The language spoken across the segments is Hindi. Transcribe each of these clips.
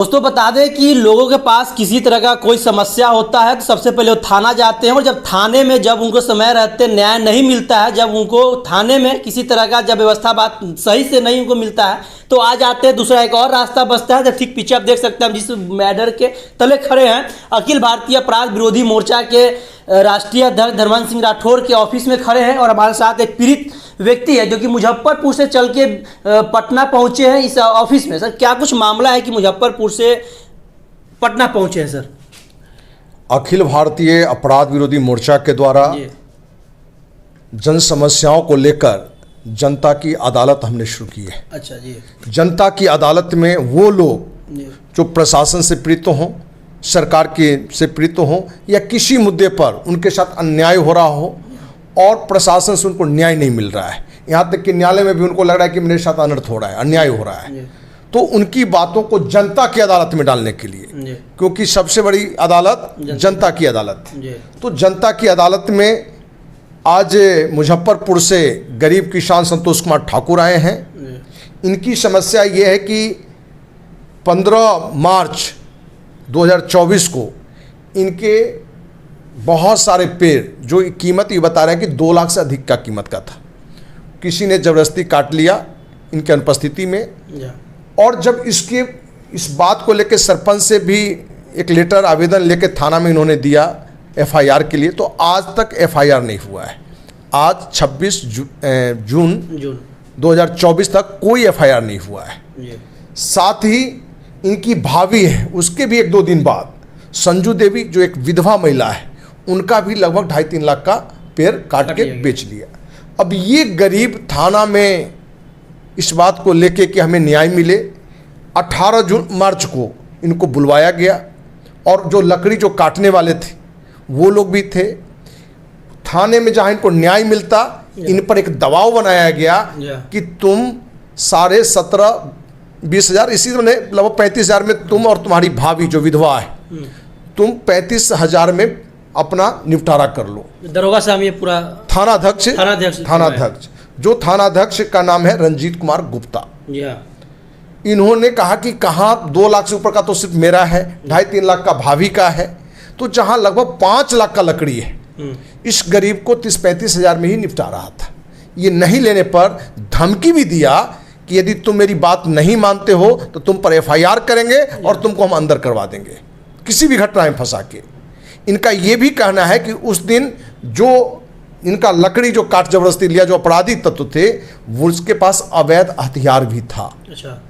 दोस्तों बता दें कि लोगों के पास किसी तरह का कोई समस्या होता है तो सबसे पहले वो थाना जाते हैं और जब थाने में जब उनको समय रहते न्याय नहीं मिलता है, जब उनको थाने में किसी तरह का जब व्यवस्था बात सही से नहीं उनको मिलता है तो आ जाते हैं। दूसरा एक और रास्ता बचता है। जब ठीक पीछे आप देख सकते हैं हम जिस मैडर के तले खड़े हैं, अखिल भारतीय अपराध विरोधी मोर्चा के राष्ट्रीय अध्यक्ष धर्मेंद्र सिंह राठौर के ऑफिस में खड़े हैं और हमारे साथ एक पीड़ित व्यक्ति है जो कि मुजफ्फरपुर से चल के पटना पहुंचे हैं इस ऑफिस में। सर क्या कुछ मामला है कि मुजफ्फरपुर से पटना पहुंचे हैं? सर अखिल भारतीय अपराध विरोधी मोर्चा के द्वारा जन समस्याओं को लेकर जनता की अदालत हमने शुरू की है। अच्छा जी। जनता की अदालत में वो लोग जो प्रशासन से पीड़ित हों, सरकार के से पीड़ित हों या किसी मुद्दे पर उनके साथ अन्याय हो रहा हो और प्रशासन से उनको न्याय नहीं मिल रहा है, यहाँ तक कि न्यायालय में भी उनको लग रहा है कि मेरे साथ अनर्थ हो रहा है, अन्याय हो रहा है, तो उनकी बातों को जनता की अदालत में डालने के लिए, क्योंकि सबसे बड़ी अदालत जनता की अदालत, तो जनता की अदालत में आज मुजफ्फरपुर से गरीब किसान संतोष कुमार ठाकुर आए हैं। इनकी समस्या ये है कि 15 मार्च 2024 को इनके बहुत सारे पेड़ जो कीमत ये बता रहे हैं कि 2 लाख से अधिक का कीमत का था, किसी ने ज़बरदस्ती काट लिया इनके अनुपस्थिति में। और जब इस बात को लेकर सरपंच से भी एक लेटर आवेदन लेकर थाना में इन्होंने दिया एफआईआर के लिए, तो आज तक एफआईआर नहीं हुआ है। आज 26 जून 2024 तक कोई एफआईआर नहीं हुआ है। साथ ही इनकी भाभी है, उसके भी 1-2 दिन बाद संजू देवी जो एक विधवा महिला है, उनका भी लगभग 2.5-3 लाख का पेड़ काट के बेच लिया। अब ये गरीब थाना में इस बात को लेके कि हमें न्याय मिले, 18 मार्च को इनको बुलवाया गया और जो लकड़ी जो काटने वाले थे वो लोग भी थे। थाने में जहाँ इनको न्याय मिलता इन पर एक दबाव बनाया गया कि तुम 17,500-20 हज़ार, इसी में लगभग 35,000 में तुम और तुम्हारी भाभी जो विधवा है, तुम 35,000 में अपना निपटारा कर लो। दरोगा साहब ये पूरा थानाध्यक्ष जो थानाध्यक्ष का नाम है रंजीत कुमार गुप्ता, इन्होंने कहा कि कहाँ 2 लाख से ऊपर का तो सिर्फ मेरा है, 2.5-3 लाख का भाभी का है, तो जहाँ लगभग 5 लाख का लकड़ी है इस गरीब को 30-35 हज़ार में ही निपटा रहा था। ये नहीं लेने पर धमकी भी दिया कि यदि तुम मेरी बात नहीं मानते हो तो तुम पर एफआईआर करेंगे और तुमको हम अंदर करवा देंगे किसी भी घटना में फंसा के। इनका ये भी कहना है कि उस दिन जो इनका लकड़ी जो काट जबरदस्ती लिया, जो अपराधी तत्व थे, वो उसके पास अवैध हथियार भी था। अच्छा।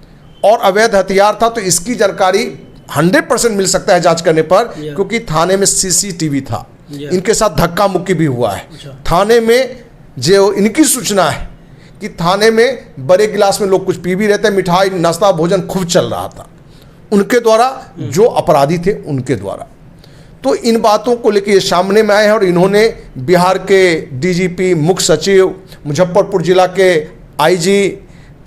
और अवैध हथियार था तो इसकी जानकारी 100% मिल सकता है जांच करने पर, क्योंकि थाने में सीसीटीवी था। इनके साथ धक्का मुक्की भी हुआ है। थाने में जो इनकी सूचना है कि थाने में बड़े गिलास में लोग कुछ पी भी रहते हैं, मिठाई नाश्ता भोजन खूब चल रहा था उनके द्वारा, जो अपराधी थे उनके द्वारा। तो इन बातों को लेकर ये सामने में आए हैं और इन्होंने बिहार के डीजीपी, मुख्य सचिव, मुजफ्फरपुर जिला के आईजी,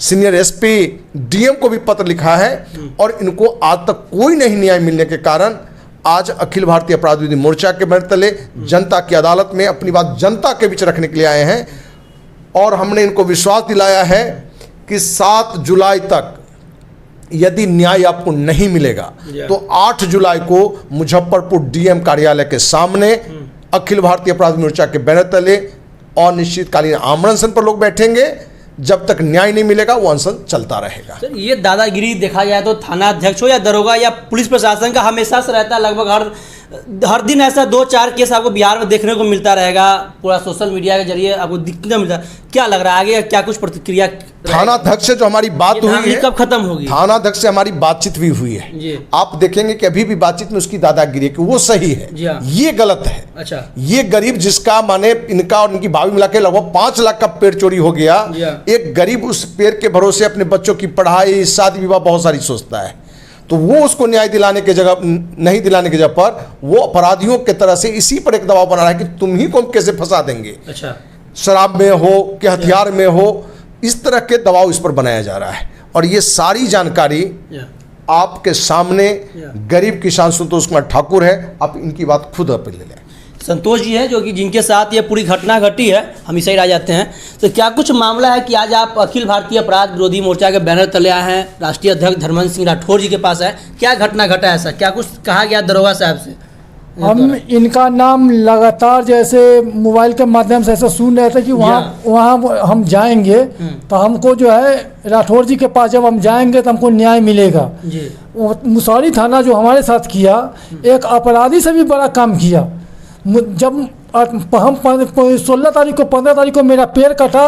सीनियर एसपी, डीएम को भी पत्र लिखा है और इनको आज तक कोई नहीं न्याय मिलने के कारण आज अखिल भारतीय अपराध विरोधी मोर्चा के बैनर तले जनता की अदालत में अपनी बात जनता के बीच रखने के लिए आए हैं। और हमने इनको विश्वास दिलाया है कि 7 जुलाई तक यदि न्याय आपको नहीं मिलेगा तो 8 जुलाई को मुजफ्फरपुर डीएम कार्यालय के सामने अखिल भारतीय अपराध मोर्चा के बैनर तले अनिश्चितकालीन आमरण अनशन पर लोग बैठेंगे। जब तक न्याय नहीं मिलेगा वो अनशन चलता रहेगा। सर ये दादागिरी देखा जाए तो थाना अध्यक्ष हो या दरोगा या पुलिस प्रशासन का हमेशा से रहता है। लगभग हर दिन ऐसा 2-4 केस आपको बिहार में देखने को मिलता रहेगा, पूरा सोशल मीडिया के जरिए आपको दिखने मिलता है। क्या लग रहा है आगे क्या कुछ प्रतिक्रिया? थानाध्यक्ष से जो हमारी बात हुई है, कब खत्म होगी? थानाध्यक्ष से हमारी बातचीत भी हुई है। आप देखेंगे कि अभी भी बातचीत में उसकी दादागिरी है कि वो सही है, ये गलत है। अच्छा। ये गरीब जिसका माने इनका और इनकी भाभी मिला के लगभग 5 लाख का पेड़ चोरी हो गया, एक गरीब उस पेड़ के भरोसे अपने बच्चों की पढ़ाई, शादी विवाह बहुत सारी सोचता है, तो वो उसको न्याय दिलाने के जगह नहीं दिलाने की जगह पर वो अपराधियों के तरह से इसी पर एक दबाव बना रहा है कि तुम ही को हम कैसे फंसा देंगे। अच्छा। शराब में हो कि हथियार में हो, इस तरह के दबाव इस पर बनाया जा रहा है। और ये सारी जानकारी आपके सामने गरीब किसान संतोष कुमार ठाकुर है, आप इनकी बात खुद आप ले लें। संतोष जी हैं जो कि जिनके साथ ये पूरी घटना घटी है, हम इस साइड आ जाते हैं। तो क्या कुछ मामला है कि आज आप अखिल भारतीय अपराध विरोधी मोर्चा के बैनर तले आए हैं, राष्ट्रीय अध्यक्ष धर्मेंद्र सिंह राठौर जी के पास है, क्या घटना घटा है? ऐसा क्या कुछ कहा गया दरोगा साहब से? हम इनका नाम लगातार जैसे मोबाइल के माध्यम से ऐसा सुन रहे थे कि वहाँ हम जाएंगे तो हमको जो है राठौर जी के पास जब हम जाएंगे तो हमको न्याय मिलेगा। मुसहरी थाना जो हमारे साथ किया, एक अपराधी से भी बड़ा काम किया। जब हम 16 तारीख को 15 तारीख को मेरा पैर कटा,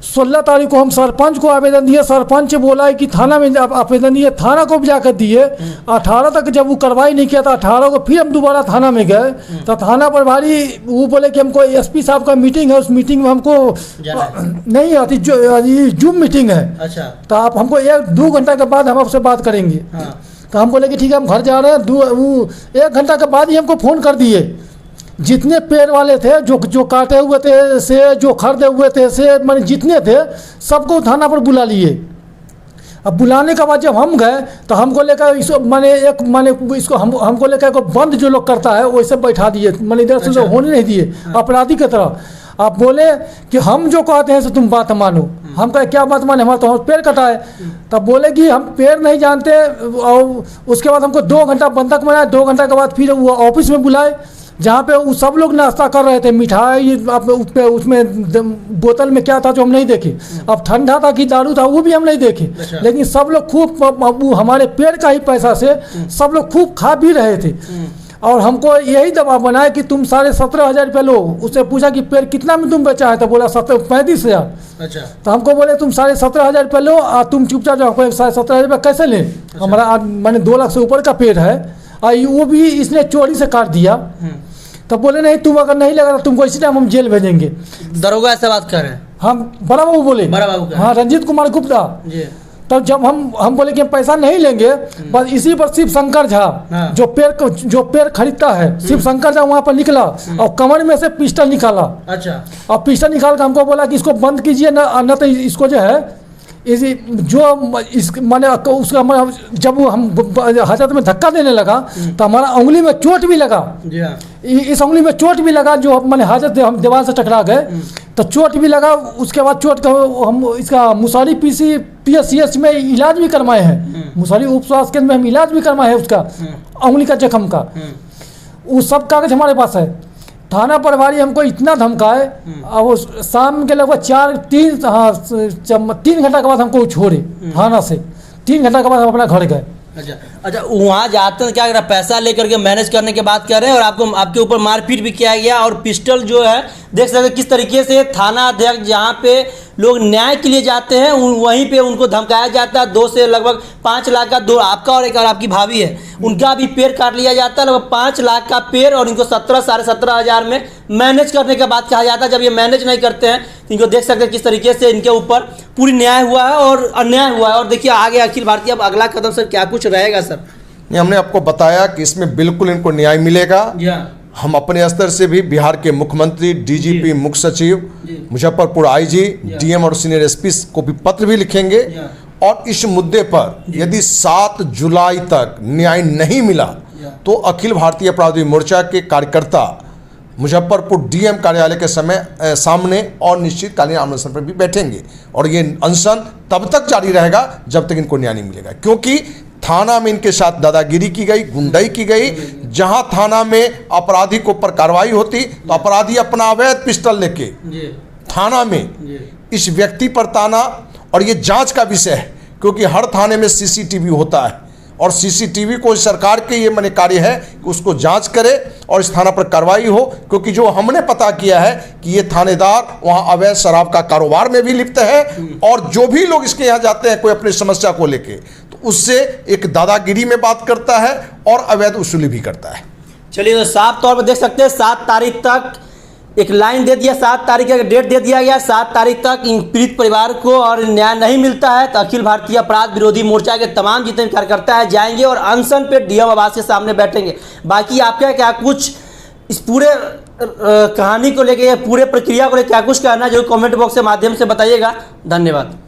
16 तारीख को हम सरपंच को आवेदन दिए, सरपंच बोला है कि थाना में आवेदन दिए, थाना को भी जाकर दिए। 18 तक जब वो कार्रवाई नहीं किया था, 18 को फिर हम दोबारा थाना में गए तो थाना प्रभारी वो बोले कि हमको एसपी साहब का मीटिंग है, उस मीटिंग में हमको नहीं आती, जूम मीटिंग है। अच्छा। तो आप हमको 1-2 घंटा के बाद हम आपसे बात करेंगे। तो हम बोले कि ठीक है हम घर जा रहे हैं। 1 घंटा के बाद ही हमको फ़ोन कर दिए। जितने पेड़ वाले थे, जो काटे हुए थे से, जो खरीदे हुए थे से, माने जितने थे सबको थाना पर बुला लिए। अब बुलाने के बाद जब हम गए तो हमको लेकर इसको इसको हमको लेकर बंद जो लोग करता है वैसे बैठा दिए, माने इधर से जो होने नहीं दिए, अपराधी की तरह। आप बोले कि हम जो कहते हैं सो तुम बात मानो। हम कहे क्या बात माने, हमारा तो पेड़ कटा है। तब बोले कि हम पेड़ नहीं जानते। और उसके बाद हमको 2 घंटा बंधक बनाया। 2 घंटा के बाद फिर वो ऑफिस में बुलाए, जहाँ पे वो सब लोग नाश्ता कर रहे थे। मिठाई उसमें बोतल में क्या था जो हम नहीं देखे। अब ठंडा था कि दारू था वो भी हम नहीं देखे। लेकिन सब लोग खूब हमारे पेड़ का ही पैसा से सब लोग खूब खा भी रहे थे। और हमको यही दबाव बनाया कि तुम 17,500 रुपये लो। उससे पूछा कि पेड़ कितना में तुम बेचा है, तो बोला 35,000। अच्छा। तो हमको बोले तुम 17,500 रुपये लो और तुम चुपचाप जाओ। 17,500 रुपये कैसे लें? हमारा मैंने 2 लाख से ऊपर का पेड़ है और वो भी इसने चोरी से काट दिया। तब बोले नहीं, तुम अगर नहीं लगा तो तुमको इसी टाइम हम जेल भेजेंगे। दरोगा ऐसा बात कर रहे हैं? हम बड़ा बाबू बोले, बड़ा बाबू हाँ, रंजीत कुमार गुप्ता। तब जब हम बोले कि हम पैसा नहीं लेंगे, बस इसी पर शिव शंकर झा जो पेड़ खरीदता है, शिव शंकर झा वहाँ पर निकला और कमर में से पिस्टल निकाला। अच्छा। और पिस्टल निकाल कर हमको बोला कि इसको बंद कीजिए, न तो इसको जो है माने उसका जब वो हम हाथ में धक्का देने लगा तो हमारा उंगली में चोट भी लगा। इस उंगली में चोट भी लगा, जो मैंने हाजत हम दीवार से टकरा गए तो चोट भी लगा। उसके बाद चोट का हम इसका मुसहरी PSCH में इलाज भी करवाए हैं। मुसहरी उप स्वास्थ्य केंद्र में हम इलाज भी करवाए हैं उसका उंगली का जख्म का। वो सब कागज हमारे पास है। थाना प्रभारी हमको इतना धमकाए और वो शाम के लगभग 3 घंटा के बाद हमको छोड़े थाना से। 3 घंटा के बाद हम अपना घर गए। अच्छा, वहाँ जाते हैं क्या कर रहा, पैसा लेकर के मैनेज करने के बात कर रहे हैं और आपके ऊपर मारपीट भी किया गया। और पिस्टल जो है देख सकते हैं किस तरीके से थाना अध्यक्ष जहाँ पे लोग न्याय के लिए जाते हैं वहीं पे उनको धमकाया जाता है। 2 से लगभग 5 लाख का, 2 आपका और एक आपकी भाभी है, उनका भी पेड़ काट लिया जाता है। लगभग 5 लाख का पेड़ और इनको 17,500 में मैनेज करने के बाद कहा जाता है। जब ये मैनेज नहीं करते हैं तो इनको देख सकते हैं किस तरीके से इनके ऊपर पूरी न्याय हुआ है और अन्याय हुआ है। और देखिए आगे अखिल भारतीय अब अगला कदम सर क्या कुछ रहेगा सर? हमने आपको बताया कि इसमें बिल्कुल इनको न्याय मिलेगा। हम अपने स्तर से भी बिहार के मुख्यमंत्री, DGP, मुख्य सचिव, मुजफ्फरपुर IG, DM और सीनियर SP को भी पत्र भी लिखेंगे। और इस मुद्दे पर यदि 7 जुलाई तक न्याय नहीं मिला तो अखिल भारतीय अपराध विरोधी मोर्चा के कार्यकर्ता मुजफ्फरपुर DM कार्यालय के सामने और निश्चितकालीन अनशन पर भी बैठेंगे। और ये अनशन तब तक जारी रहेगा जब तक इनको न्याय नहीं मिलेगा, क्योंकि थाना में इनके साथ दादागिरी की गई, गुंडाई की गई। जहां थाना में अपराधी के ऊपर कार्रवाई होती तो अपराधी अपना अवैध पिस्टल लेके थाना में इस व्यक्ति पर ताना। और ये जांच का विषय है, क्योंकि हर थाने में CCTV होता है और CCTV को सरकार के ये माने कार्य है कि उसको जांच करे और इस थाना पर कार्रवाई हो। क्योंकि जो हमने पता किया है कि ये थानेदार वहाँ अवैध शराब का कारोबार में भी लिप्त है और जो भी लोग इसके यहाँ जाते हैं कोई अपनी समस्या को लेके तो उससे एक दादागिरी में बात करता है और अवैध वसूली भी करता है। चलिए, तो साफ तौर पर देख सकते हैं 7 तारीख तक एक लाइन दे दिया, 7 तारीख का डेट दे दिया गया। 7 तारीख तक इन पीड़ित परिवार को और न्याय नहीं मिलता है तो अखिल भारतीय अपराध विरोधी मोर्चा के तमाम जितने कार्यकर्ता है जाएंगे और अनशन पे DM आवास के सामने बैठेंगे। बाकी आपका क्या कुछ इस पूरे कहानी को लेकर, पूरे प्रक्रिया को लेकर क्या कुछ कहना है, जो कमेंट बॉक्स के माध्यम से बताइएगा। धन्यवाद।